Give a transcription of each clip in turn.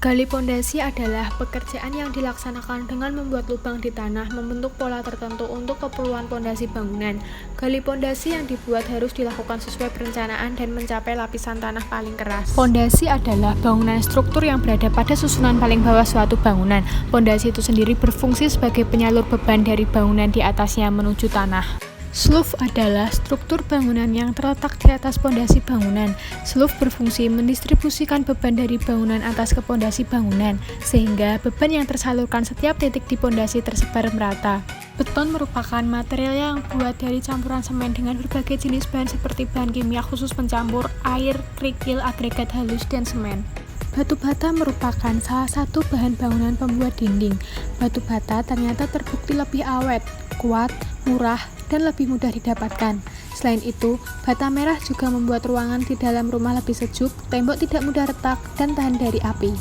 Gali pondasi adalah pekerjaan yang dilaksanakan dengan membuat lubang di tanah membentuk pola tertentu untuk keperluan pondasi bangunan. Gali pondasi yang dibuat harus dilakukan sesuai perencanaan dan mencapai lapisan tanah paling keras. Pondasi adalah bangunan struktur yang berada pada susunan paling bawah suatu bangunan. Pondasi itu sendiri berfungsi sebagai penyalur beban dari bangunan di atasnya menuju tanah. Slope adalah struktur bangunan yang terletak di atas pondasi bangunan. Slope berfungsi mendistribusikan beban dari bangunan atas ke pondasi bangunan, sehingga beban yang tersalurkan setiap titik di pondasi tersebar merata. Beton merupakan material yang dibuat dari campuran semen dengan berbagai jenis bahan seperti bahan kimia khusus pencampur, air, kerikil, agregat halus, dan semen. Batu bata merupakan salah satu bahan bangunan pembuat dinding. Batu bata ternyata terbukti lebih awet, kuat, murah, dan lebih mudah didapatkan. Selain itu, bata merah juga membuat ruangan di dalam rumah lebih sejuk, tembok tidak mudah retak, dan tahan dari api.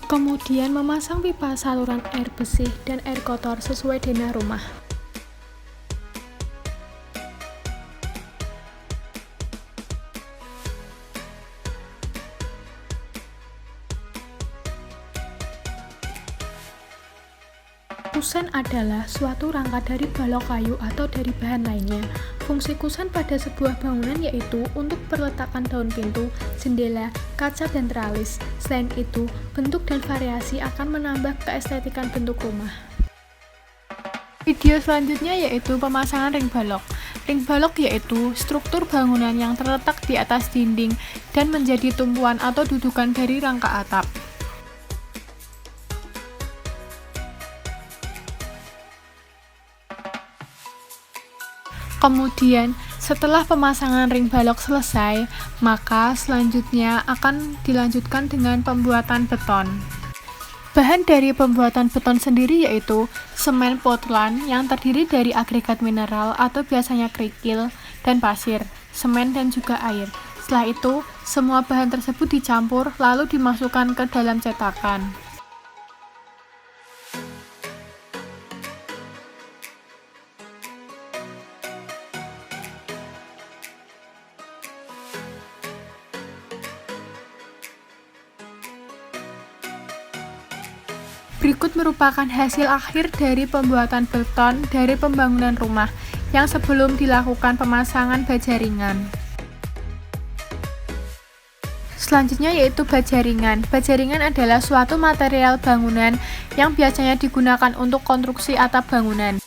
Kemudian memasang pipa saluran air bersih dan air kotor sesuai denah rumah. Kusen adalah suatu rangka dari balok kayu atau dari bahan lainnya. Fungsi kusen pada sebuah bangunan yaitu untuk perletakan daun pintu, jendela, kaca, dan teralis. Selain itu, bentuk dan variasi akan menambah keestetikan bentuk rumah. Video selanjutnya yaitu pemasangan ring balok. Ring balok yaitu struktur bangunan yang terletak di atas dinding dan menjadi tumpuan atau dudukan dari rangka atap. Kemudian, setelah pemasangan ring balok selesai, maka selanjutnya akan dilanjutkan dengan pembuatan beton. Bahan dari pembuatan beton sendiri yaitu semen Portland yang terdiri dari agregat mineral atau biasanya kerikil dan pasir, semen dan juga air. Setelah itu, semua bahan tersebut dicampur lalu dimasukkan ke dalam cetakan. Berikut merupakan hasil akhir dari pembuatan beton dari pembangunan rumah yang sebelum dilakukan pemasangan baja ringan. Selanjutnya yaitu baja ringan. Baja ringan adalah suatu material bangunan yang biasanya digunakan untuk konstruksi atap bangunan.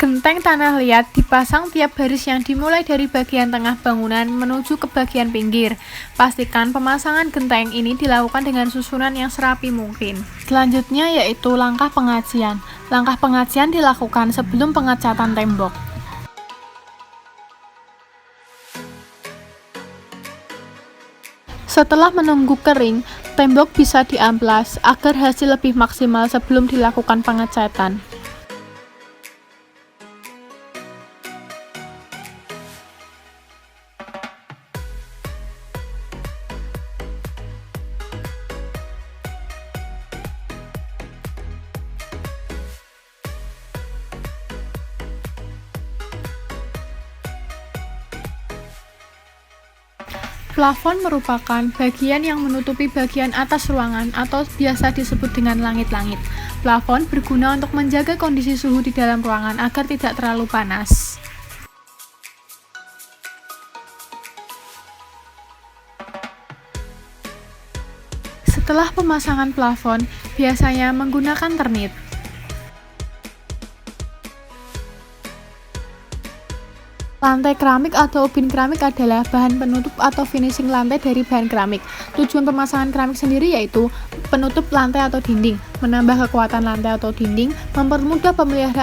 Genteng tanah liat dipasang tiap baris yang dimulai dari bagian tengah bangunan menuju ke bagian pinggir. Pastikan pemasangan genteng ini dilakukan dengan susunan yang serapi mungkin. Selanjutnya yaitu langkah pengacian. Langkah pengacian dilakukan sebelum pengecatan tembok. Setelah menunggu kering, tembok bisa diamplas agar hasil lebih maksimal sebelum dilakukan pengecatan. Plafon merupakan bagian yang menutupi bagian atas ruangan atau biasa disebut dengan langit-langit. Plafon berguna untuk menjaga kondisi suhu di dalam ruangan agar tidak terlalu panas. Setelah pemasangan plafon, biasanya menggunakan ternit. Lantai keramik atau ubin keramik adalah bahan penutup atau finishing lantai dari bahan keramik. Tujuan pemasangan keramik sendiri yaitu penutup lantai atau dinding, menambah kekuatan lantai atau dinding, mempermudah pemeliharaan